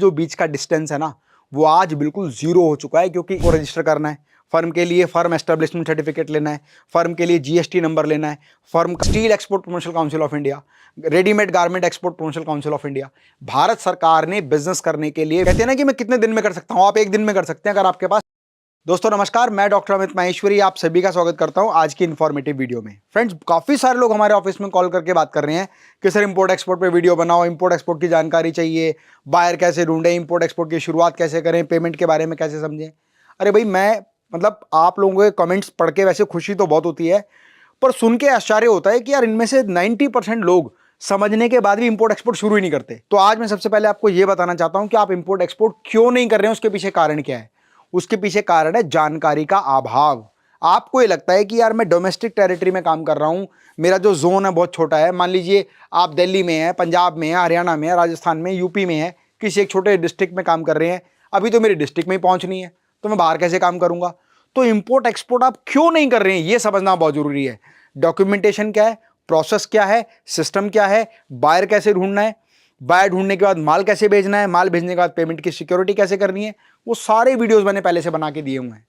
जो बीच का डिस्टेंस है ना, वो आज बिल्कुल जीरो हो चुका है, क्योंकि वो रजिस्टर करना है फर्म के लिए, फर्म एस्टेब्लिशमेंट सर्टिफिकेट लेना है, फर्म के लिए जीएसटी नंबर लेना है, firm steel export promotion council of India, readymade garment export promotion council of India. Bharat सरकार ने बिजनेस करने के लिए, कहते हैं ना कि मैं कितने दिन में कर सकता हूं, आप एक दिन में कर सकते हैं अगर आपके पास। दोस्तों नमस्कार, मैं डॉक्टर अमित माहेश्वरी आप सभी का स्वागत करता हूं आज की इन्फॉर्मेटिव वीडियो में। फ्रेंड्स, काफी सारे लोग हमारे ऑफिस में कॉल करके बात कर रहे हैं कि सर इंपोर्ट एक्सपोर्ट पे वीडियो बनाओ, इंपोर्ट एक्सपोर्ट की जानकारी चाहिए, बायर कैसे ढूंढें, इंपोर्ट एक्सपोर्ट की शुरुआत कैसे करें, पेमेंट के बारे में कैसे समझें। अरे भाई, मैं मतलब आप लोगों के कमेंट्स पढ़ के वैसे खुशी तो बहुत होती है, पर सुन के आश्चर्य होता है कि यार इनमें से 90% लोग समझने के बाद भी इंपोर्ट एक्सपोर्ट शुरू ही नहीं करते। तो आज मैं सबसे पहले आपको यह बताना चाहता हूं कि आप इंपोर्ट एक्सपोर्ट क्यों नहीं कर रहे हैं, उसके पीछे कारण क्या है। उसके पीछे कारण है जानकारी का अभाव। आपको ये लगता है कि यार मैं डोमेस्टिक टेरिटरी में काम कर रहा हूं, मेरा जो जोन है बहुत छोटा है। मान लीजिए आप दिल्ली में हैं, पंजाब में हैं, हरियाणा में हैं, राजस्थान में, यूपी में हैं, किसी एक छोटे डिस्ट्रिक्ट में काम कर रहे हैं, अभी तो मेरी डिस्ट्रिक्ट में ही पहुंचनी है, तो मैं बाहर कैसे काम करूंगा। तो इंपोर्ट एक्सपोर्ट आप क्यों नहीं कर रहे हैं, यह समझना बहुत जरूरी है। डॉक्यूमेंटेशन क्या है, प्रोसेस क्या है, सिस्टम क्या है, बायर कैसे ढूंढना है, बायर ढूंढने के बाद माल कैसे भेजना है, माल भेजने के बाद पेमेंट की सिक्योरिटी कैसे करनी है, वो सारे वीडियोस मैंने पहले से बना के दिए हुए हैं।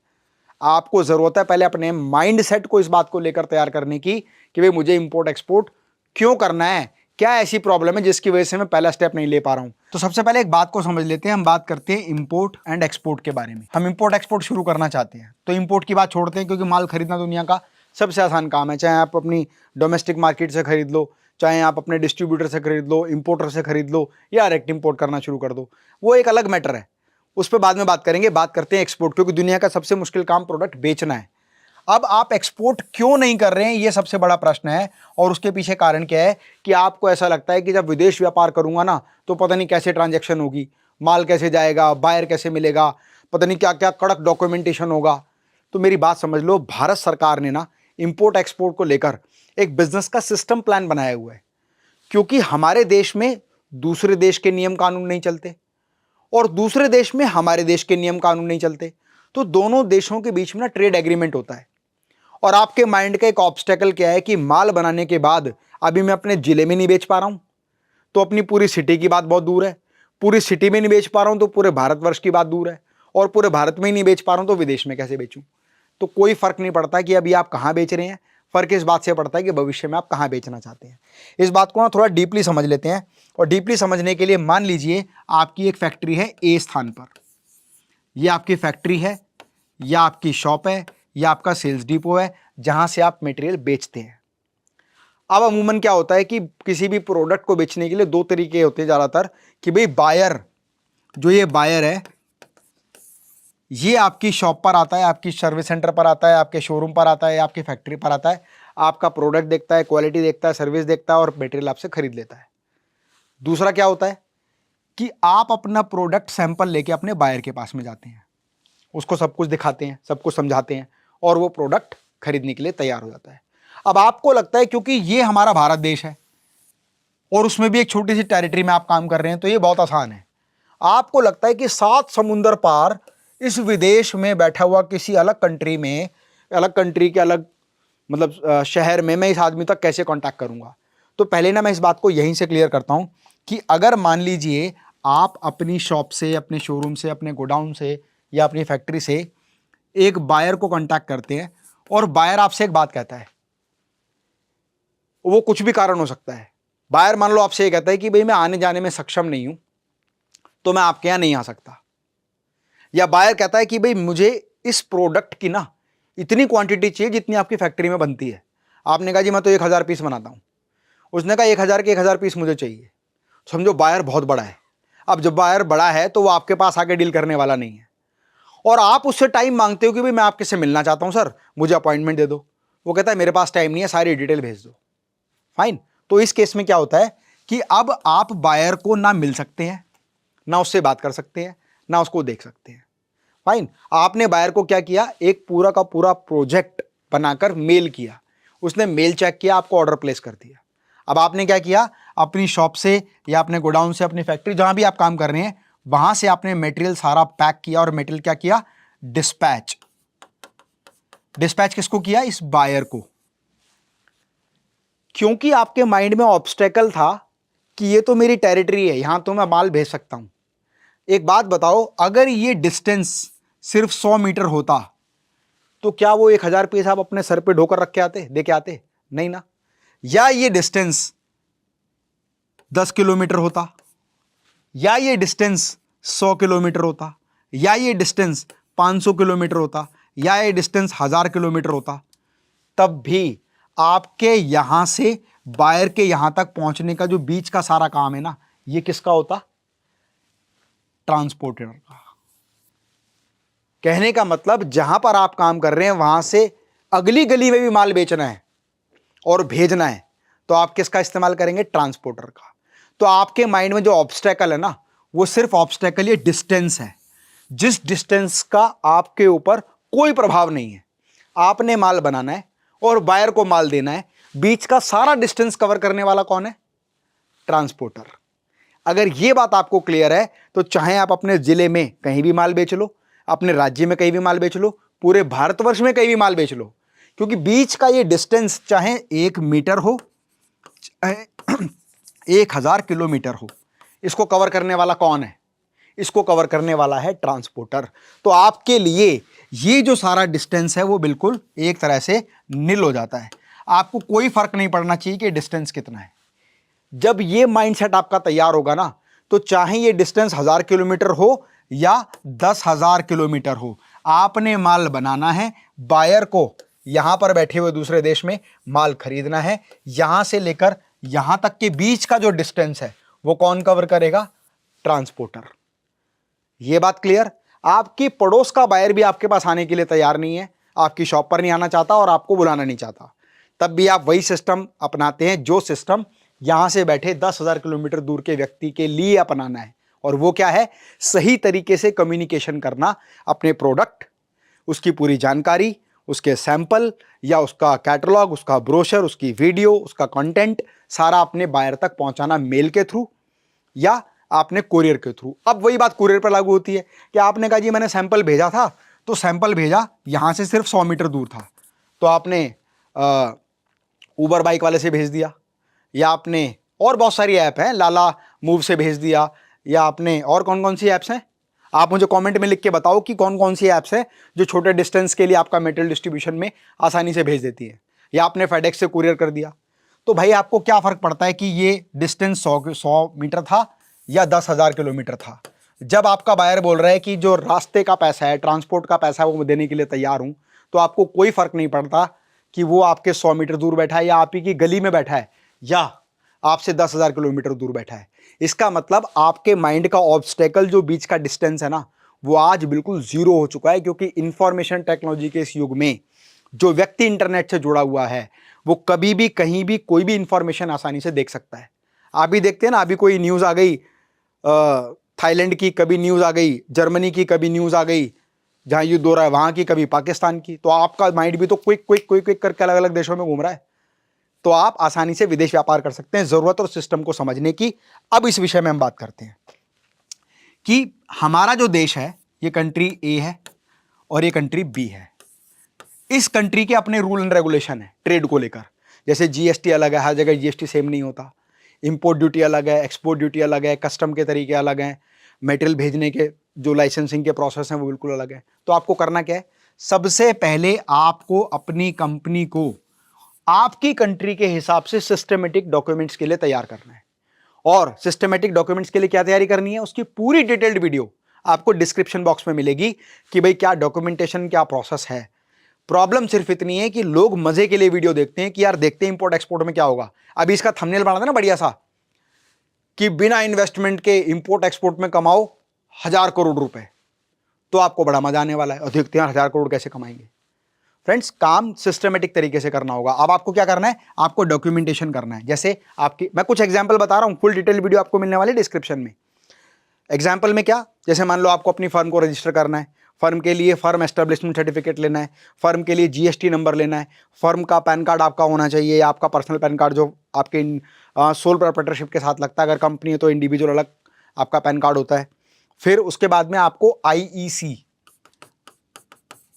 आपको जरूरत है पहले अपने माइंड सेट को इस बात को लेकर तैयार करने की कि भाई मुझे इंपोर्ट एक्सपोर्ट क्यों करना है, क्या ऐसी प्रॉब्लम है जिसकी वजह से मैं पहला स्टेप नहीं ले पा रहा हूं। तो सबसे पहले एक बात को समझ लेते हैं, हम बात करते हैं इंपोर्ट एंड एक्सपोर्ट के बारे में। हम इंपोर्ट एक्सपोर्ट शुरू करना चाहते हैं तो इंपोर्ट की बात छोड़ते हैं, क्योंकि माल खरीदना दुनिया का सबसे आसान काम है। चाहे आप अपनी डोमेस्टिक मार्केट से खरीद लो, चाहे आप अपने डिस्ट्रीब्यूटर से खरीद लो, इंपोर्टर से खरीद लो, या डायरेक्ट इंपोर्ट करना शुरू कर दो, वो एक अलग मैटर है, उस पर बाद में बात करेंगे। बात करते हैं एक्सपोर्ट, क्योंकि दुनिया का सबसे मुश्किल काम प्रोडक्ट बेचना है। अब आप एक्सपोर्ट क्यों नहीं कर रहे हैं, यह सबसे बड़ा प्रश्न है, और उसके पीछे कारण क्या है कि आपको ऐसा लगता है कि जब विदेश व्यापार करूंगा ना तो पता नहीं कैसे ट्रांजैक्शन होगी, माल कैसे जाएगा, बायर कैसे मिलेगा, पता नहीं क्या क्या कड़क डॉक्यूमेंटेशन होगा। तो मेरी बात समझ लो, भारत सरकार ने ना इंपोर्ट एक्सपोर्ट को लेकर एक बिजनेस का सिस्टम प्लान बनाया हुआ है, क्योंकि हमारे देश में दूसरे देश के नियम कानून नहीं चलते और दूसरे देश में हमारे देश के नियम कानून नहीं चलते, तो दोनों देशों के बीच में ना ट्रेड एग्रीमेंट होता है। और आपके माइंड का एक ऑब्स्टेकल क्या है कि माल बनाने के बाद अभी मैं अपने जिले में नहीं बेच पा रहा हूं, तो अपनी पूरी सिटी की बात बहुत दूर है, पूरी सिटी में नहीं बेच पा रहा हूं तो पूरे भारतवर्ष की बात दूर है, और पूरे भारत में ही नहीं बेच पा रहा हूं तो विदेश में कैसे बेचूं। तो कोई फर्क नहीं पड़ता कि अभी आप कहां बेच रहे हैं, फर्क इस बात से पड़ता है कि भविष्य में आप कहां बेचना चाहते हैं। इस बात को ना थोड़ा डीपली समझ लेते हैं, और डीपली समझने के लिए मान लीजिए आपकी एक फैक्ट्री है ए स्थान पर, यह आपकी फैक्ट्री है, या आपकी शॉप है, या आपका सेल्स डिपो है जहां से आप मटेरियल बेचते हैं। अब अमूमन क्या होता है कि किसी भी प्रोडक्ट को बेचने के लिए दो तरीके होते हैं ज्यादातर, कि भाई बायर, जो ये बायर है ये आपकी शॉप पर आता है, आपकी सर्विस सेंटर पर आता है, आपके शोरूम पर आता है, आपकी फैक्ट्री पर आता है, आपका प्रोडक्ट देखता है, क्वालिटी देखता है, सर्विस देखता है और मटेरियल आपसे खरीद लेता है। दूसरा क्या होता है कि आप अपना प्रोडक्ट सैंपल लेके अपने बायर के पास में जाते हैं, उसको सब कुछ दिखाते हैं, सब कुछ समझाते हैं, और वो प्रोडक्ट खरीदने के लिए तैयार हो जाता है। अब आपको लगता है क्योंकि ये हमारा भारत देश है और उसमें भी एक छोटी सी टेरिटरी में आप काम कर रहे हैं, तो ये बहुत आसान है। आपको लगता है कि 7 समुंदर पार इस विदेश में बैठा हुआ किसी अलग कंट्री में, अलग कंट्री के अलग मतलब शहर में मैं इस आदमी तक कैसे कांटेक्ट करूंगा। तो पहले ना मैं इस बात को यहीं से क्लियर करता हूं कि अगर मान लीजिए आप अपनी शॉप से, अपने शोरूम से, अपने गोडाउन से या अपनी फैक्ट्री से एक बायर को कांटेक्ट करते हैं, और बायर आपसे एक बात कहता है, वो कुछ भी कारण हो सकता है। बायर मान लो आपसे ये कहता है कि भाई मैं आने जाने में सक्षम नहीं हूं तो मैं आपके यहां नहीं आ सकता, या बायर कहता है कि भाई मुझे इस प्रोडक्ट की ना इतनी क्वांटिटी चाहिए जितनी आपकी फैक्ट्री में बनती है। आपने कहा जी मैं तो 1000 पीस बनाता हूं, उसने कहा 1000 के 1000 पीस मुझे चाहिए। समझो बायर बहुत बड़ा है। अब जब बायर बड़ा है तो वो आपके पास आके डील करने वाला नहीं है, और आप उससे टाइम मांगते हो कि भाई मैं आपके से मिलना चाहता हूं सर, मुझे अपॉइंटमेंट दे दो। वो कहता है मेरे पास टाइम नहीं है, सारी डिटेल भेज दो। फाइन। तो इस केस में क्या होता है कि अब आप बायर को ना मिल सकते हैं, ना उससे बात कर सकते हैं, ना उसको देख सकते हैं। फाइन। आपने बायर को क्या किया, एक पूरा का पूरा प्रोजेक्ट बनाकर मेल किया, उसने मेल चेक किया, आपको ऑर्डर प्लेस कर दिया। अब आपने क्या किया, अपनी शॉप से या अपने गोडाउन से, अपनी फैक्ट्री जहां भी आप काम कर रहे हैं वहां से आपने मटेरियल सारा पैक किया, और मटेरियल क्या किया, डिस्पैच। डिस्पैच किसको किया, इस बायर को। क्योंकि आपके माइंड में ऑब्स्टेकल था कि ये तो मेरी टेरिटरी है, यहां तो मैं माल भेज सकता हूं, एक बात बताओ, अगर ये डिस्टेंस सिर्फ 100 मीटर होता तो क्या वो 1000 पीस आप अपने सर पे ढोकर रख के आते, दे के आते? नहीं ना। या ये डिस्टेंस 10 किलोमीटर होता, या ये डिस्टेंस 100 किलोमीटर होता, या ये डिस्टेंस 500 किलोमीटर होता, या ये डिस्टेंस 1000 किलोमीटर होता, तब भी आपके यहां से बायर के यहां तक पहुंचने का जो बीच का सारा काम है ना, ये किसका होता? ट्रांसपोर्टर का। कहने का मतलब जहां पर आप काम कर रहे हैं वहां से अगली गली में भी माल बेचना है और भेजना है, तो आप किसका इस्तेमाल करेंगे? ट्रांसपोर्टर का। तो आपके माइंड में जो ऑब्स्टेकल है ना, वो सिर्फ ऑब्स्टेकल ये डिस्टेंस है, जिस डिस्टेंस का आपके ऊपर कोई प्रभाव नहीं है। आपने माल बनाना है और बायर को माल देना है, बीच का सारा डिस्टेंस कवर करने वाला कौन है? ट्रांसपोर्टर। अगर ये बात आपको क्लियर है तो चाहे आप अपने जिले में कहीं भी माल बेच लो, अपने राज्य में कहीं भी माल बेच लो, पूरे भारतवर्ष में कहीं भी माल बेच लो, क्योंकि बीच का ये डिस्टेंस चाहे 1 मीटर हो, चाहे 1000 किलोमीटर हो, इसको कवर करने वाला कौन है? इसको कवर करने वाला है ट्रांसपोर्टर। तो आपके लिए ये जो सारा डिस्टेंस है वो बिल्कुल एक तरह से निल हो जाता है। आपको कोई फर्क नहीं पड़ना चाहिए कि डिस्टेंस कितना है। जब ये माइंडसेट आपका तैयार होगा ना, तो चाहे ये डिस्टेंस 1000 किलोमीटर हो या 10,000 किलोमीटर हो, आपने माल बनाना है, बायर को यहां पर बैठे हुए दूसरे देश में माल खरीदना है, यहां से लेकर यहां तक के बीच का जो डिस्टेंस है वो कौन कवर करेगा? ट्रांसपोर्टर। ये बात क्लियर? आपकी पड़ोस का बायर भी आपके पास आने के लिए तैयार नहीं है, आपकी शॉप पर नहीं आना चाहता और आपको बुलाना नहीं चाहता, तब भी आप वही सिस्टम अपनाते हैं जो सिस्टम यहां से बैठे 10,000 किलोमीटर दूर के व्यक्ति के लिए अपनाना है। और वो क्या है? सही तरीके से कम्युनिकेशन करना, अपने प्रोडक्ट, उसकी पूरी जानकारी, उसके सैंपल या उसका कैटलॉग, उसका ब्रोशर, उसकी वीडियो, उसका कंटेंट सारा अपने बायर तक पहुंचाना, मेल के थ्रू या आपने कुरियर के थ्रू। अब वही बात कुरियर पर लागू होती है कि आपने कहा जी मैंने सैंपल भेजा था, तो सैंपल भेजा यहां से सिर्फ 100 मीटर दूर था, तो आपने उबर बाइक वाले से भेज दिया, या आपने और बहुत सारी ऐप हैं, लाला मूव से भेज दिया, या आपने और कौन कौन सी ऐप्स हैं, आप मुझे कमेंट में लिख के बताओ कि कौन कौन सी ऐप्स हैं जो छोटे डिस्टेंस के लिए आपका मेटेरियल डिस्ट्रीब्यूशन में आसानी से भेज देती है, या आपने फेडेक्स से कुरियर कर दिया। तो भाई आपको क्या फ़र्क पड़ता है कि ये डिस्टेंस 100 मीटर था या 10,000 किलोमीटर था? जब आपका बायर बोल रहा है कि जो रास्ते का पैसा है, ट्रांसपोर्ट का पैसा है, वो मैं देने के लिए तैयार हूँ, तो आपको कोई फ़र्क नहीं पड़ता कि वो आपके 100 मीटर दूर बैठा है या आप ही की गली में बैठा है या आपसे 10,000 किलोमीटर दूर बैठा है। इसका मतलब आपके माइंड का ऑब्स्टेकल जो बीच का डिस्टेंस है ना, वो आज बिल्कुल जीरो हो चुका है, क्योंकि इंफॉर्मेशन टेक्नोलॉजी के इस युग में जो व्यक्ति इंटरनेट से जुड़ा हुआ है वो कभी भी कहीं भी कोई भी इंफॉर्मेशन आसानी से देख सकता है। आप भी देखते हैं ना, अभी कोई न्यूज़ आ गई थाईलैंड की, कभी न्यूज़ आ गई जर्मनी की, कभी न्यूज़ आ गई जहाँ युद्ध हो रहा है वहाँ की, कभी पाकिस्तान की। तो आपका माइंड भी तो क्विक क्विक क्विक क्विक करके अलग अलग देशों में घूम रहा है। तो आप आसानी से विदेश व्यापार कर सकते हैं, ज़रूरत और सिस्टम को समझने की। अब इस विषय में हम बात करते हैं कि हमारा जो देश है ये कंट्री ए है और ये कंट्री बी है। इस कंट्री के अपने रूल एंड रेगुलेशन है ट्रेड को लेकर। जैसे जीएसटी अलग है, हर जगह जीएसटी सेम नहीं होता, इंपोर्ट ड्यूटी अलग है, एक्सपोर्ट ड्यूटी अलग है, कस्टम के तरीके अलग हैं, मटेरियल भेजने के जो लाइसेंसिंग के प्रोसेस हैं वो बिल्कुल अलग है। तो आपको करना क्या है? सबसे पहले आपको अपनी कंपनी को आपकी कंट्री के हिसाब से सिस्टमेटिक डॉक्यूमेंट्स के लिए तैयार करना है। और सिस्टमेटिक डॉक्यूमेंट्स के लिए क्या तैयारी करनी है, उसकी पूरी डिटेल्ड वीडियो आपको डिस्क्रिप्शन बॉक्स में मिलेगी कि भाई क्या डॉक्यूमेंटेशन, क्या प्रोसेस है। प्रॉब्लम सिर्फ इतनी है कि लोग मजे के लिए वीडियो देखते हैं कि यार देखते हैं इंपोर्ट एक्सपोर्ट में क्या होगा। अभी इसका थंबनेल बना था ना बढ़िया सा कि बिना इन्वेस्टमेंट के इंपोर्ट एक्सपोर्ट में कमाओ 1000 करोड़ रुपए, तो आपको बड़ा मजा आने वाला है। और देखते हैं 1000 करोड़ कैसे कमाएंगे। फ्रेंड्स, काम सिस्टमेटिक तरीके से करना होगा। अब आपको क्या करना है? आपको डॉक्यूमेंटेशन करना है। जैसे आपकी, मैं कुछ एग्जांपल बता रहा हूं, फुल डिटेल वीडियो आपको मिलने वाली है डिस्क्रिप्शन में। एग्जाम्पल में क्या, जैसे मान लो आपको अपनी फर्म को रजिस्टर करना है, फर्म के लिए फर्म एस्टेब्लिशमेंट सर्टिफिकेट लेना है, फर्म के लिए जीएसटी नंबर लेना है, फर्म का पैन कार्ड आपका होना चाहिए या आपका पर्सनल पैन कार्ड जो आपके सोल प्रोप्राइटरशिप के साथ लगता है। अगर कंपनी है तो इंडिविजुअल अलग आपका पैन कार्ड होता है। फिर उसके बाद में आपको आईईसी,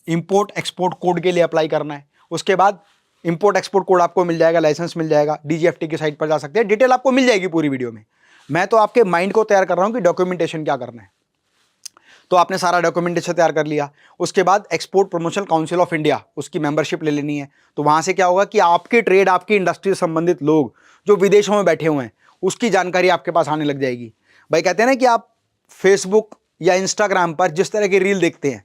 इंपोर्ट एक्सपोर्ट कोड के लिए अप्लाई करना है। उसके बाद इंपोर्ट एक्सपोर्ट कोड आपको मिल जाएगा, लाइसेंस मिल जाएगा, डीजीएफटी की साइट पर जा सकते हैं, डिटेल आपको मिल जाएगी पूरी वीडियो में। मैं तो आपके माइंड को तैयार कर रहा हूं कि डॉक्यूमेंटेशन क्या करना है। तो आपने सारा डॉक्यूमेंटेशन तैयार कर लिया। उसके बाद export promotion council of India, उसकी मेंबरशिप ले लेनी है। तो वहाँ से क्या होगा कि आपकी ट्रेड, आपकी इंडस्ट्री से संबंधित लोग जो विदेशों में बैठे हुए हैं, उसकी जानकारी आपके पास आने लग जाएगी। भाई कहते हैं ना कि आप फेसबुक या इंस्टाग्राम पर जिस तरह की रील देखते हैं,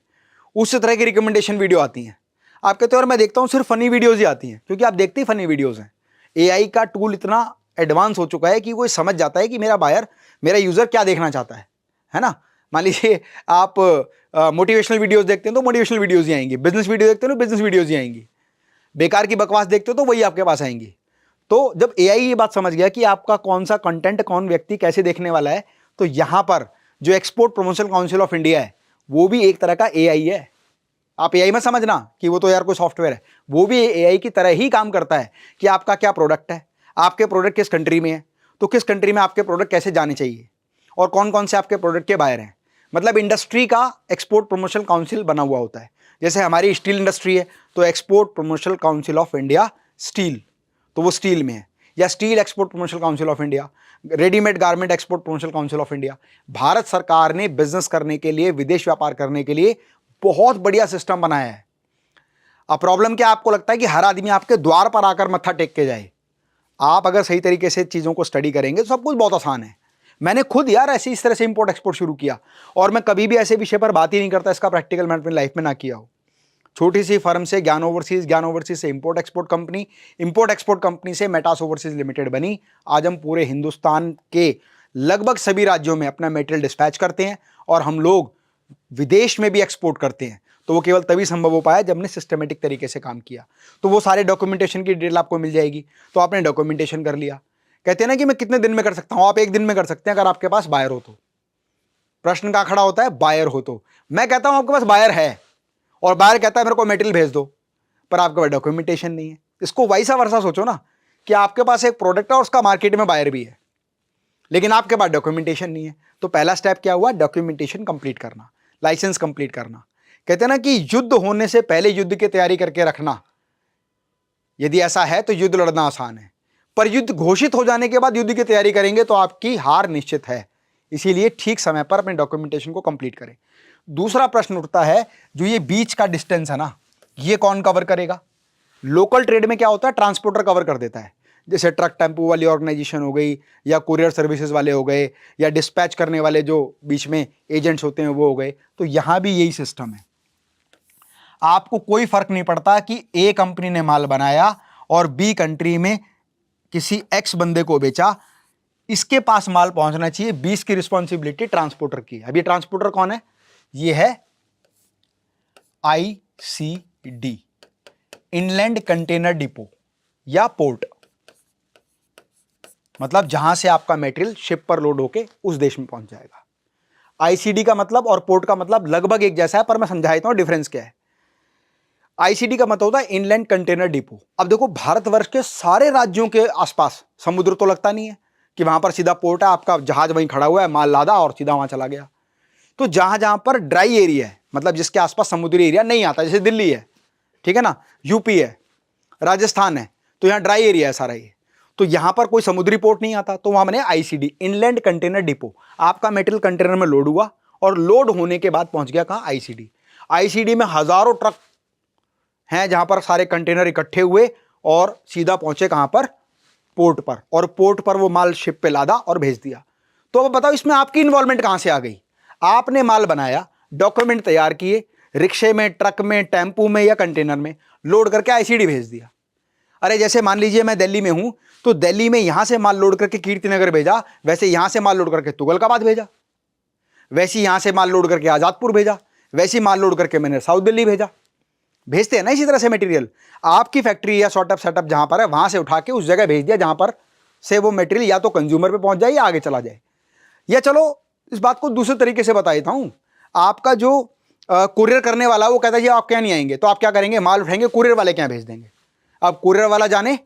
उस तरह की रिकमेंडेशन वीडियो आती हैं। आप कहते हो यार मैं देखता हूँ सिर्फ फनी वीडियोज़ ही आती हैं, क्योंकि आप देखते ही फनी वीडियोज़ हैं। एआई का टूल इतना एडवांस हो चुका है कि वो समझ जाता है कि मेरा बायर, मेरा यूज़र क्या देखना चाहता है ना। मान लीजिए आप मोटिवेशनल वीडियोस देखते हैं तो मोटिवेशनल वीडियोस ही आएंगी, बिजनेस वीडियो देखते हो तो बिजनेस वीडियोस ही आएंगी, बेकार की बकवास देखते हो तो वही आपके पास आएंगी। तो जब एआई ये बात समझ गया कि आपका कौन सा कंटेंट कौन व्यक्ति कैसे देखने वाला है, तो यहां पर जो export promotion council of India है वो भी एक तरह का एआई है। आप एआई में समझना कि वो तो यार कोई सॉफ्टवेयर है, वो भी एआई की तरह ही काम करता है कि आपका क्या प्रोडक्ट है, आपके प्रोडक्ट किस कंट्री में है, तो किस कंट्री में आपके प्रोडक्ट कैसे जाने चाहिए, और कौन कौन से आपके प्रोडक्ट के बायर हैं। मतलब इंडस्ट्री का एक्सपोर्ट प्रमोशन काउंसिल बना हुआ होता है। जैसे हमारी स्टील इंडस्ट्री है तो export promotion council of India steel, तो वो स्टील में है, या steel export promotion council of India, readymade garment export promotion council of India. Bharat सरकार ने बिजनेस करने के लिए, विदेश व्यापार करने के लिए बहुत बढ़िया सिस्टम बनाया है। अब प्रॉब्लम क्या, आपको लगता है कि हर आदमी आपके द्वार पर आकर मत्था टेक के जाए। आप अगर सही तरीके से चीज़ों को स्टडी करेंगे तो सब कुछ बहुत आसान है। मैंने खुद यार ऐसे इस तरह से इंपोर्ट एक्सपोर्ट शुरू किया, और मैं कभी भी ऐसे विषय पर बात ही नहीं करता इसका प्रैक्टिकल मैंने अपनी लाइफ में ना किया हो। छोटी सी फर्म से ज्ञान ओवरसीज से इंपोर्ट एक्सपोर्ट कंपनी से मेटास ओवरसीज लिमिटेड बनी। आज हम पूरे हिंदुस्तान के लगभग सभी राज्यों में अपना मटेरियल डिस्पैच करते हैं, और हम लोग विदेश में भी एक्सपोर्ट करते हैं। तो वो केवल तभी संभव हो पाया जब हमने सिस्टमेटिक तरीके से काम किया। तो वो सारे डॉक्यूमेंटेशन की डिटेल आपको मिल जाएगी। तो आपने डॉक्यूमेंटेशन कर लिया। कहते हैं ना कि मैं कितने दिन में कर सकता हूं, आप एक दिन में कर सकते हैं अगर आपके पास बायर हो तो। प्रश्न कहां खड़ा होता है, बायर हो तो। मैं कहता हूं आपके पास बायर है, और बायर कहता है मेरे को मटेरियल भेज दो, पर आपके पास डॉक्यूमेंटेशन नहीं है। इसको वैसा वर्षा सोचो ना कि आपके पास एक प्रोडक्ट है और उसका मार्केट में बायर भी है, लेकिन आपके पास डॉक्यूमेंटेशन नहीं है। तो पहला स्टेप क्या हुआ, डॉक्यूमेंटेशन कंप्लीट करना, लाइसेंस कंप्लीट करना। कहते हैं ना कि युद्ध होने से पहले युद्ध की तैयारी करके रखना, यदि ऐसा है तो युद्ध लड़ना आसान है, पर युद्ध घोषित हो जाने के बाद युद्ध की तैयारी करेंगे तो आपकी हार निश्चित है। इसीलिए ठीक समय पर अपने डॉक्यूमेंटेशन को कंप्लीट करें। दूसरा प्रश्न उठता है, जो ये बीच का डिस्टेंस है ना, ये कौन कवर करेगा। लोकल ट्रेड में क्या होता है, ट्रांसपोर्टर कवर कर देता है, जैसे ट्रक टेम्पो वाली ऑर्गेनाइजेशन हो गई, या कुरियर सर्विसेज वाले हो गए, या डिस्पैच करने वाले जो बीच में एजेंट्स होते हैं वो हो गए। तो यहां भी यही सिस्टम है। आपको कोई फर्क नहीं पड़ता कि ए कंपनी ने माल बनाया और बी कंट्री में किसी एक्स बंदे को बेचा, इसके पास माल पहुंचना चाहिए। 20 की रिस्पॉन्सिबिलिटी ट्रांसपोर्टर की। अब ये ट्रांसपोर्टर कौन है, ये है आईसीडी, इनलैंड कंटेनर डिपो या पोर्ट, मतलब जहां से आपका मटेरियल शिप पर लोड होके उस देश में पहुंच जाएगा। आईसीडी का मतलब और पोर्ट का मतलब लगभग एक जैसा है, पर मैं समझा देता हूं डिफरेंस क्या है। आईसीडी का मतलब होता है इनलैंड कंटेनर डिपो। अब देखो, भारतवर्ष के सारे राज्यों के आसपास समुद्र तो लगता नहीं है कि वहां पर सीधा पोर्ट है, आपका जहाज वहीं खड़ा हुआ है, माल लादा और सीधा वहां चला गया। तो जहां जहां पर ड्राई एरिया है, मतलब जिसके आसपास समुद्री एरिया नहीं आता, जैसे दिल्ली है, ठीक है ना, यूपी है, राजस्थान है, तो यहाँ ड्राई एरिया है सारा ये, तो यहां पर कोई समुद्री पोर्ट नहीं आता, तो वहां बने आईसीडी, इनलैंड कंटेनर डिपो। आपका मेटेरियल कंटेनर में लोड हुआ और लोड होने के बाद पहुंच गया कहां, आईसीडी। आईसीडी में हजारों ट्रक हैं जहां पर सारे कंटेनर इकट्ठे हुए और सीधा पहुंचे कहां पर, पोर्ट पर, और पोर्ट पर वो माल शिप पे लादा और भेज दिया। तो अब बताओ इसमें आपकी इन्वॉल्वमेंट कहां से आ गई। आपने माल बनाया, डॉक्यूमेंट तैयार किए, रिक्शे में, ट्रक में, टेम्पू में या कंटेनर में लोड करके आईसीडी भेज दिया। अरे जैसे मान लीजिए मैं दिल्ली में हूं, तो दिल्ली में यहां से माल लोड करके कीर्तिनगर भेजा, वैसे यहां से माल लोड करके तुगलकाबाद भेजा, वैसे यहां से माल लोड करके आजादपुर भेजा, वैसी माल लोड करके मैंने साउथ दिल्ली भेजा। भेजते हैं ना इसी तरह से मटेरियल। आपकी फैक्ट्री या सॉर्ट ऑफ सेटअप जहां पर है, वहां से उठा के उस जगह भेज दिया जहां पर से वो मटेरियल या तो कंज्यूमर पे पहुंच जाए या आगे चला जाए। या चलो इस बात को दूसरे तरीके से बता देता हूं, आपका जो कुरियर करने वाला वो कहता है जी आप क्या नहीं आएंगे, तो आप क्या करेंगे, माल उठाएंगे, कुरियर वाले क्या भेज देंगे। अब कुरियर वाला जाने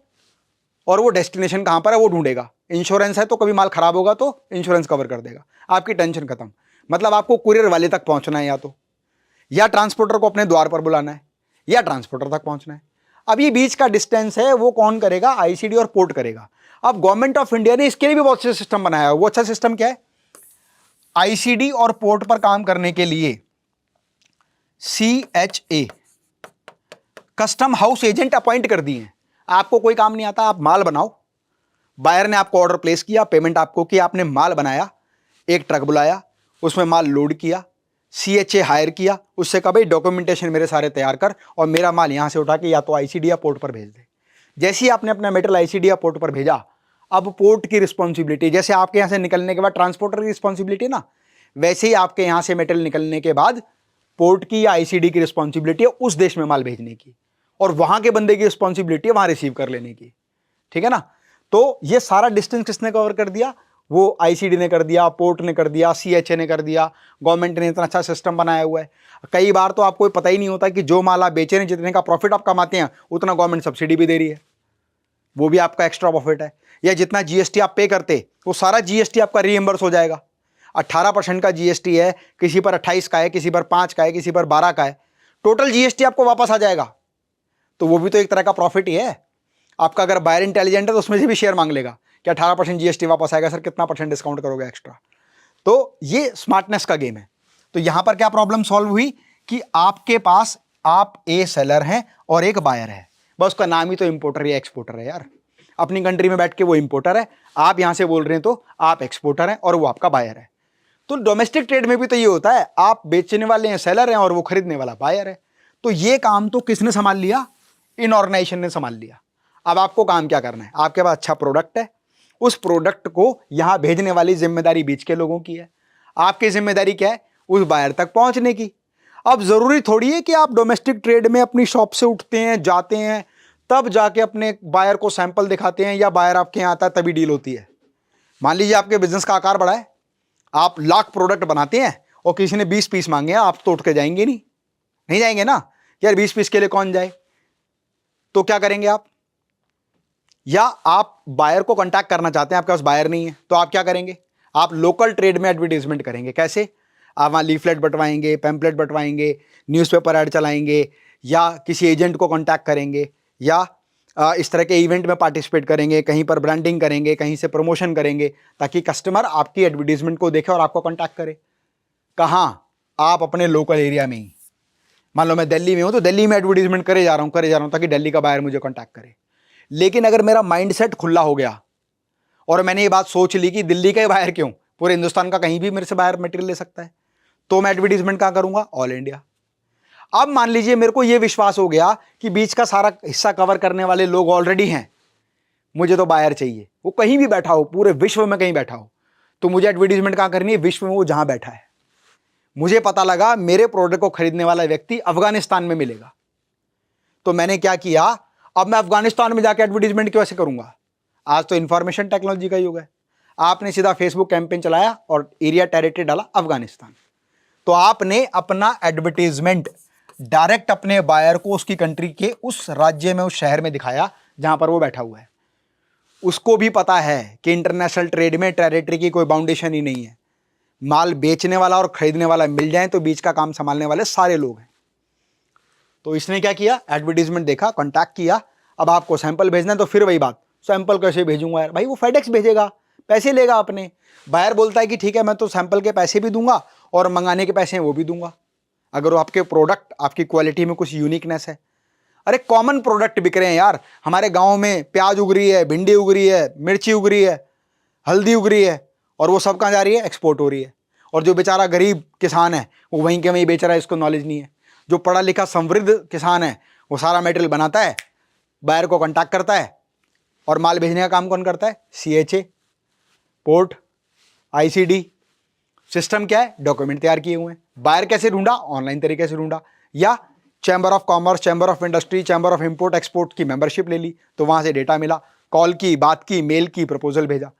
और वो डेस्टिनेशन कहां पर है वो ढूंढेगा। इंश्योरेंस है तो कभी माल खराब होगा तो इंश्योरेंस कवर कर देगा, आपकी टेंशन खत्म। मतलब आपको कुरियर वाले तक पहुंचना है, या ट्रांसपोर्टर को अपने द्वार पर बुलाना है, या ट्रांसपोर्टर तक पहुंचना है। अब ये बीच का डिस्टेंस है वो कौन करेगा, आईसीडी और पोर्ट करेगा। अब गवर्नमेंट ऑफ इंडिया ने इसके लिए भी बहुत अच्छा सिस्टम बनाया है। वो अच्छा सिस्टम क्या है, आईसीडी और पोर्ट पर काम करने के लिए CHA custom house agent appoint कर दिए हैं। आपको कोई काम नहीं आता, आप माल बनाओ। बायर ने आपको ऑर्डर प्लेस किया, पेमेंट आपको किया, आपने माल बनाया, एक ट्रक बुलाया, उसमें माल लोड किया, CHA हायर किया, उससे कहा भाई डॉक्यूमेंटेशन मेरे सारे तैयार कर और मेरा माल यहां से उठा के या तो आईसीडी या पोर्ट पर भेज दे। जैसे ही आपने अपना मेटेरियल आईसीडी या पोर्ट पर भेजा, अब पोर्ट की रिस्पॉन्सिबिलिटी, जैसे आपके यहां से निकलने के बाद ट्रांसपोर्टर की रिस्पॉन्सिबिलिटी ना, वैसे ही आपके यहां से मेटेरियल निकलने के बाद पोर्ट की या आईसीडी की रिस्पॉन्सिबिलिटी है उस देश में माल भेजने की, और वहां के बंदे की रिस्पॉन्सिबिलिटी है वहां रिसीव कर लेने की। ठीक है ना? तो ये सारा डिस्टेंस किसने कवर कर दिया? वो आईसीडी ने कर दिया, पोर्ट ने कर दिया, CHA ने कर दिया। गवर्नमेंट ने इतना अच्छा सिस्टम बनाया हुआ है। कई बार तो आपको पता ही नहीं होता कि जो माल आप बेच रहे हैं, जितने का प्रॉफिट आप कमाते हैं, उतना गवर्नमेंट सब्सिडी भी दे रही है, वो भी आपका एक्स्ट्रा प्रॉफिट है। या जितना जीएसटी आप पे करते, वो सारा जीएसटी आपका रीएम्बर्स हो जाएगा। 18% का जीएसटी है, किसी पर 28 का है, किसी पर 5 का है, किसी पर 12 का है, टोटल जीएसटी आपको वापस आ जाएगा। तो वो भी तो एक तरह का प्रॉफिट ही है आपका। अगर बायर इंटेलिजेंट है तो उसमें से भी शेयर मांग लेगा कि 18% जीएसटी वापस आएगा, सर कितना % डिस्काउंट करोगे एक्स्ट्रा। तो ये स्मार्टनेस का गेम है। तो यहां पर क्या प्रॉब्लम सॉल्व हुई कि आपके पास आप ए सेलर हैं और एक बायर है, बस उसका नाम ही तो इंपोर्टर या एक्सपोर्टर है यार। अपनी कंट्री में बैठ के वो इंपोर्टर है, आप यहां से बोल रहे हैं तो आप एक्सपोर्टर हैं और वो आपका बायर है। तो डोमेस्टिक ट्रेड में भी तो ये होता है, आप बेचने वाले हैं सेलर हैं और वो खरीदने वाला बायर है। तो ये काम तो किसने संभाल लिया? इन ऑर्गेनाइजेशन ने संभाल लिया। अब आपको काम क्या करना है? आपके पास अच्छा प्रोडक्ट है, उस प्रोडक्ट को यहां भेजने वाली जिम्मेदारी बीच के लोगों की है। आपकी जिम्मेदारी क्या है? उस बायर तक पहुंचने की। अब जरूरी थोड़ी है कि आप डोमेस्टिक ट्रेड में अपनी शॉप से उठते हैं, जाते हैं, तब जाके अपने बायर को सैंपल दिखाते हैं, या बायर आपके यहां आता है तभी डील होती है। मान लीजिए आपके बिजनेस का आकार बड़ा है, आप लाख प्रोडक्ट बनाते हैं और किसी ने 20 पीस मांगे, आप तो उठ के जाएंगे नहीं, नहीं जाएंगे ना यार, 20 पीस के लिए कौन जाए। तो क्या करेंगे आप? या आप बायर को कांटेक्ट करना चाहते हैं, आपके पास बायर नहीं है, तो आप क्या करेंगे? आप लोकल ट्रेड में एडवर्टीजमेंट करेंगे। कैसे? आप वहाँ लीफलेट बंटवाएंगे, पैम्पलेट बंटवाएंगे, न्यूज़पेपर ऐड चलाएंगे, या किसी एजेंट को कांटेक्ट करेंगे, या इस तरह के इवेंट में पार्टिसिपेट करेंगे, कहीं पर ब्रांडिंग करेंगे, कहीं से प्रमोशन करेंगे, ताकि कस्टमर आपकी एडवर्टीजमेंट को देखे और आपको कांटेक्ट करे। कहाँ? आप अपने लोकल एरिया में ही। मान लो मैं दिल्ली में हूँ तो दिल्ली में एडवर्टीजमेंट करे जा रहा हूँ ताकि दिल्ली का बायर मुझे कांटेक्ट करे। लेकिन अगर मेरा माइंडसेट खुला हो गया और मैंने ये बात सोच ली कि दिल्ली का ही बायर क्यों, पूरे हिंदुस्तान का कहीं भी मेरे से बायर मटेरियल ले सकता है, तो मैं एडवर्टीजमेंट कहाँ करूंगा? All India. अब मान लीजिए मेरे को यह विश्वास हो गया कि बीच का सारा हिस्सा कवर करने वाले लोग ऑलरेडी हैं, मुझे तो बायर चाहिए, वो कहीं भी बैठा हो, पूरे विश्व में कहीं बैठा हो, तो मुझे एडवर्टीजमेंट कहाँ करनी है? विश्व में वो जहां बैठा है। मुझे पता लगा मेरे प्रोडक्ट को खरीदने वाला व्यक्ति अफगानिस्तान में मिलेगा, तो मैंने क्या किया? अब मैं अफगानिस्तान में जाकर एडवर्टीजमेंट कैसे करूंगा? आज तो इंफॉर्मेशन टेक्नोलॉजी का युग है। आपने सीधा फेसबुक कैंपेन चलाया और एरिया टेरिटरी डाला अफगानिस्तान, तो आपने अपना एडवर्टीजमेंट डायरेक्ट अपने बायर को उसकी कंट्री के उस राज्य में, उस शहर में दिखाया जहां पर वो बैठा हुआ है। उसको भी पता है कि इंटरनेशनल ट्रेड में टेरिटरी की कोई बाउंडेशन ही नहीं है, माल बेचने वाला और खरीदने वाला मिल जाए तो बीच का काम संभालने वाले सारे लोग हैं। तो इसने क्या किया? एडवर्टीजमेंट देखा, कांटेक्ट किया। अब आपको सैंपल भेजना है तो फिर वही बात, सैंपल कैसे भेजूंगा यार? भाई वो फेडेक्स भेजेगा, पैसे लेगा अपने। बायर बोलता है कि ठीक है मैं तो सैंपल के पैसे भी दूंगा और मंगाने के पैसे हैं वो भी दूंगा, अगर वो आपके प्रोडक्ट, आपकी क्वालिटी में कुछ यूनिकनेस है। अरे कॉमन प्रोडक्ट बिक रहे हैं यार, हमारे गाँव में प्याज उग रही है, भिंडी उग रही है, मिर्ची उग रही है, हल्दी उग रही है, और वो सब कहाँ जा रही है? एक्सपोर्ट हो रही है। और जो बेचारा गरीब किसान है वो वहीं के वहीं बेच रहा है, इसको नॉलेज नहीं है। जो पढ़ा लिखा समृद्ध किसान है वो सारा मटेरियल बनाता है, बायर को कांटेक्ट करता है, और माल भेजने का काम कौन करता है? CHA, port, ICD. सिस्टम क्या है? डॉक्यूमेंट तैयार किए हुए हैं। बायर कैसे ढूंढा? ऑनलाइन तरीके से ढूंढा, या chamber of commerce, chamber of industry, chamber of import export की मेंबरशिप ले ली, तो वहां से डेटा मिला, कॉल की, बात की, मेल की, प्रपोजल भेजा।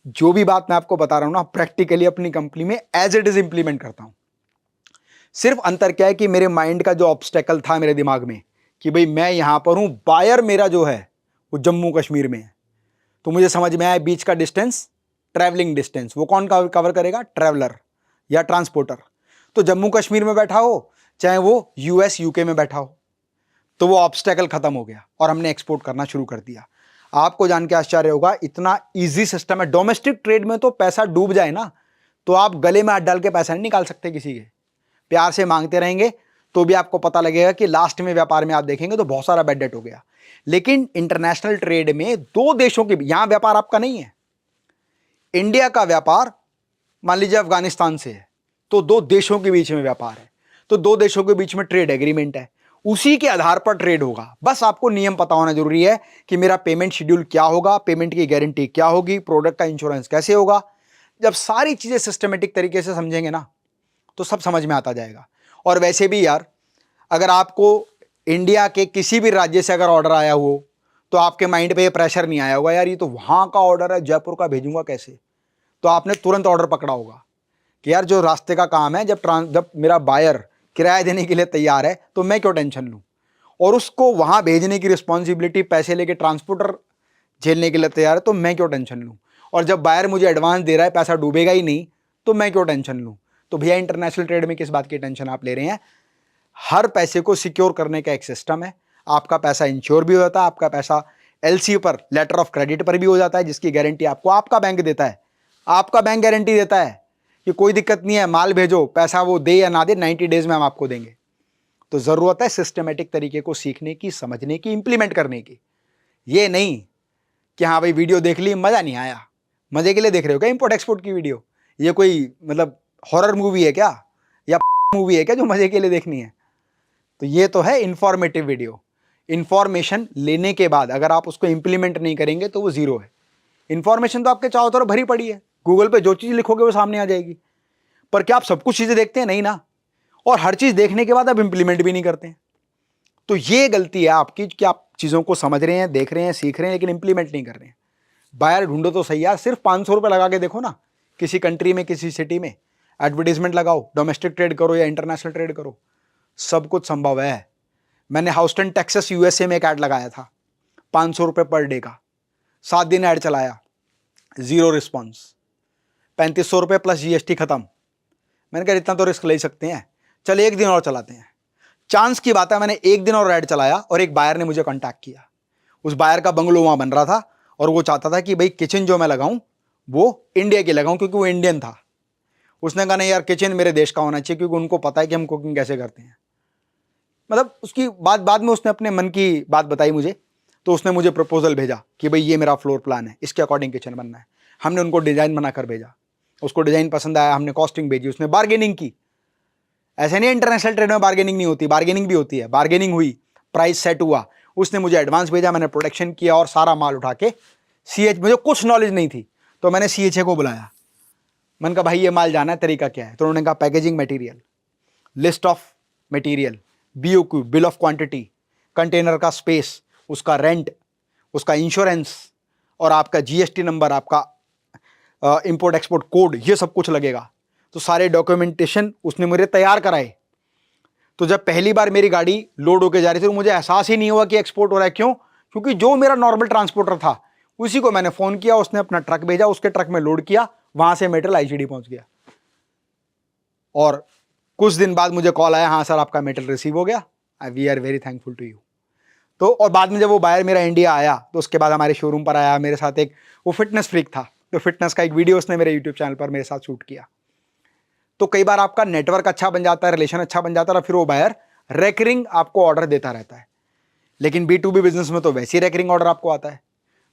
जो भी बात मैं आपको बता रहा हूं ना, प्रैक्टिकली अपनी कंपनी में एज इट इज इंप्लीमेंट करता हूं। सिर्फ अंतर क्या है कि मेरे माइंड का जो ऑब्स्टेकल था मेरे दिमाग में कि भाई मैं यहां पर हूं, बायर मेरा जो है वो जम्मू कश्मीर में है, तो मुझे समझ में आया बीच का डिस्टेंस, ट्रैवलिंग डिस्टेंस, वो कौन कवर करेगा? ट्रैवलर या ट्रांसपोर्टर। तो जम्मू कश्मीर में बैठा हो चाहे वो US UK में बैठा हो, तो वो ऑब्स्टेकल खत्म हो गया और हमने एक्सपोर्ट करना शुरू कर दिया। आपको जान के आश्चर्य होगा, इतना इजी सिस्टम है। डोमेस्टिक ट्रेड में तो पैसा डूब जाए ना तो आप गले में हाथ डाल के पैसा नहीं निकाल सकते किसी के। प्यार से मांगते रहेंगे तो भी आपको पता लगेगा कि लास्ट में व्यापार में आप देखेंगे तो बहुत सारा बैड डेट हो गया। लेकिन इंटरनेशनल ट्रेड में दो देशों के, यहां व्यापार आपका नहीं है, इंडिया का व्यापार मान लीजिए अफगानिस्तान से है तो दो देशों के बीच में व्यापार है, तो दो देशों के बीच में ट्रेड एग्रीमेंट है, उसी के आधार पर ट्रेड होगा। बस आपको नियम पता होना जरूरी है कि मेरा पेमेंट शेड्यूल क्या होगा, पेमेंट की गारंटी क्या होगी, प्रोडक्ट का इंश्योरेंस कैसे होगा। जब सारी चीजें सिस्टमेटिक तरीके से समझेंगे ना तो सब समझ में आता जाएगा। और वैसे भी यार, अगर आपको इंडिया के किसी भी राज्य से अगर ऑर्डर आया हो तो आपके माइंड पे ये प्रेशर नहीं आया होगा यार ये तो वहां का ऑर्डर है, जयपुर का भेजूंगा कैसे। तो आपने तुरंत ऑर्डर पकड़ा होगा कि यार जो रास्ते का काम है, जब मेरा बायर किराया देने के लिए तैयार है तो मैं क्यों टेंशन लूं, और उसको वहां भेजने की रिस्पॉन्सिबिलिटी पैसे लेके ट्रांसपोर्टर झेलने के लिए तैयार है तो मैं क्यों टेंशन लूं, और जब बायर मुझे एडवांस दे रहा है पैसा डूबेगा ही नहीं तो मैं क्यों टेंशन लूं। तो भैया इंटरनेशनल ट्रेड में किस बात की टेंशन आप ले रहे हैं। हर पैसे को सिक्योर करने का एक सिस्टम है। आपका पैसा इंश्योर भी हो जाता है, आपका पैसा एलसी पर, लेटर ऑफ क्रेडिट पर भी हो जाता है, जिसकी गारंटी आपको आपका बैंक देता है। आपका बैंक गारंटी देता है कि कोई दिक्कत नहीं है, माल भेजो, पैसा वो दे या ना दे 90 डेज में हम आपको देंगे। तो जरूरत है सिस्टमेटिक तरीके को सीखने की, समझने की, इंप्लीमेंट करने की। ये नहीं कि हाँ भाई वीडियो देख ली, मजा नहीं आया, मजे के लिए देख रहे हो क्या इंपोर्ट एक्सपोर्ट की वीडियो, ये कोई मतलब हॉरर मूवी है क्या या मूवी है क्या जो मजे के लिए देखनी है। तो ये तो है इंफॉर्मेटिव वीडियो। इंफॉर्मेशन लेने के बाद अगर आप उसको इंप्लीमेंट नहीं करेंगे तो वो जीरो है। इंफॉर्मेशन तो आपके चारों तरफ भरी पड़ी है, गूगल पे जो चीज लिखोगे वो सामने आ जाएगी, पर क्या आप सब कुछ चीजें देखते हैं, नहीं ना। और हर चीज देखने के बाद आप इंप्लीमेंट भी नहीं करते हैं। तो ये गलती है आपकी कि आप चीजों को समझ रहे हैं, देख रहे हैं, सीख रहे हैं, लेकिन इंप्लीमेंट नहीं कर रहे हैं। बायर ढूंढो तो सही यार, सिर्फ 500 रुपये लगा के देखो ना, किसी कंट्री में, किसी सिटी में एडवर्टीजमेंट लगाओ, डोमेस्टिक ट्रेड करो या इंटरनेशनल ट्रेड करो, सब कुछ संभव है। मैंने हाउस्टन टेक्सास यूएसए में एक ऐड लगाया था, 500 रुपये पर डे का, 7 दिन ऐड चलाया, जीरो रिस्पॉन्स, 3500 रुपये प्लस जीएसटी खत्म। मैंने कहा इतना तो रिस्क ले सकते हैं, चल एक दिन और चलाते हैं। चांस की बात है, मैंने एक दिन और ऐड चलाया और एक बायर ने मुझे कांटेक्ट किया। उस बायर का बंगलो वहां बन रहा था और वो चाहता था कि भाई किचन जो मैं लगाऊं वो इंडिया की लगाऊं, क्योंकि वो इंडियन था। उसने कहा नहीं यार, किचन मेरे देश का होना चाहिए, क्योंकि उनको पता है कि हम कुकिंग कैसे करते हैं। मतलब उसकी बाद में उसने अपने मन की बात बताई मुझे, तो उसने मुझे प्रपोजल भेजा कि भाई ये मेरा फ्लोर प्लान है, इसके अकॉर्डिंग किचन बनना है। हमने उनको डिजाइन बनाकर भेजा, उसको डिजाइन पसंद आया, हमने कॉस्टिंग भेजी, उसने बार्गेनिंग की। ऐसे नहीं इंटरनेशनल ट्रेड में बार्गेनिंग नहीं होती, बार्गेनिंग भी होती है। बार्गेनिंग हुई, प्राइस सेट हुआ, उसने मुझे एडवांस भेजा, मैंने प्रोडक्शन किया और सारा माल उठा के मुझे कुछ नॉलेज नहीं थी तो मैंने सीएचए को बुलाया। मैंने कहा भाई ये माल जाना है, तरीका क्या है। तो उन्होंने कहा packaging material, list of material, BOQ, bill of quantity, container का स्पेस, उसका रेंट, उसका इंश्योरेंस और आपका जीएसटी नंबर, आपका इंपोर्ट एक्सपोर्ट कोड, ये सब कुछ लगेगा। तो सारे डॉक्यूमेंटेशन उसने मुझे तैयार कराए। तो जब पहली बार मेरी गाड़ी लोड होकर जा रही थी तो मुझे एहसास ही नहीं हुआ कि एक्सपोर्ट हो रहा है। क्यों? क्योंकि जो मेरा नॉर्मल ट्रांसपोर्टर था उसी को मैंने फोन किया, उसने अपना ट्रक भेजा, उसके ट्रक में लोड किया, वहां से मेटेरियल आईजीडी पहुंच गया। और कुछ दिन बाद मुझे कॉल आया, हाँ सर आपका मेटेरियल रिसीव हो गया, we are very thankful to you. तो और बाद में जब वो बायर मेरा इंडिया आया तो उसके बाद हमारे शोरूम पर आया, मेरे साथ एक वो फिटनेस फ्रीक था, तो फिटनेस का एक वीडियो उसने मेरे यूट्यूब चैनल पर मेरे साथ शूट किया। तो कई बार आपका नेटवर्क अच्छा बन जाता है, रिलेशन अच्छा बन जाता है, फिर वो बायर रेकरिंग आपको ऑर्डर देता रहता है। लेकिन B2B बिजनेस में तो वैसे ही रेकरिंग ऑर्डर आपको आता है।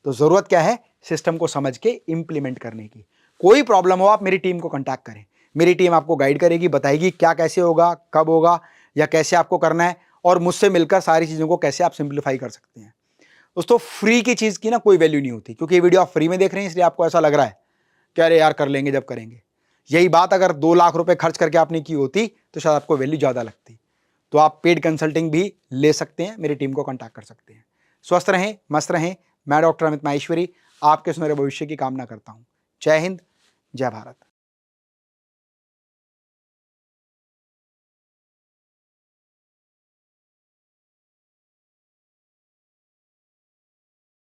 तो जरूरत क्या है, सिस्टम को समझ के इंप्लीमेंट करने की। कोई प्रॉब्लम हो आप मेरी टीम को कांटेक्ट करें, मेरी टीम आपको गाइड करेगी, बताएगी क्या कैसे होगा, कब होगा या कैसे आपको करना है, और मुझसे मिलकर सारी चीज़ों को कैसे आप सिंप्लीफाई कर सकते हैं। दोस्तों फ्री की चीज़ की ना कोई वैल्यू नहीं होती, क्योंकि ये वीडियो आप फ्री में देख रहे हैं इसलिए आपको ऐसा लग रहा है कि अरे यार कर लेंगे जब करेंगे। यही बात अगर 2 लाख रुपए खर्च करके आपने की होती तो शायद आपको वैल्यू ज़्यादा लगती। तो आप पेड कंसल्टिंग भी ले सकते हैं, मेरी टीम को कांटेक्ट कर सकते हैं। स्वस्थ रहें, मस्त रहें। मैं डॉक्टर अमित माहेश्वरी आपके सुनहरे भविष्य की कामना करता हूं। जय हिंद, जय भारत।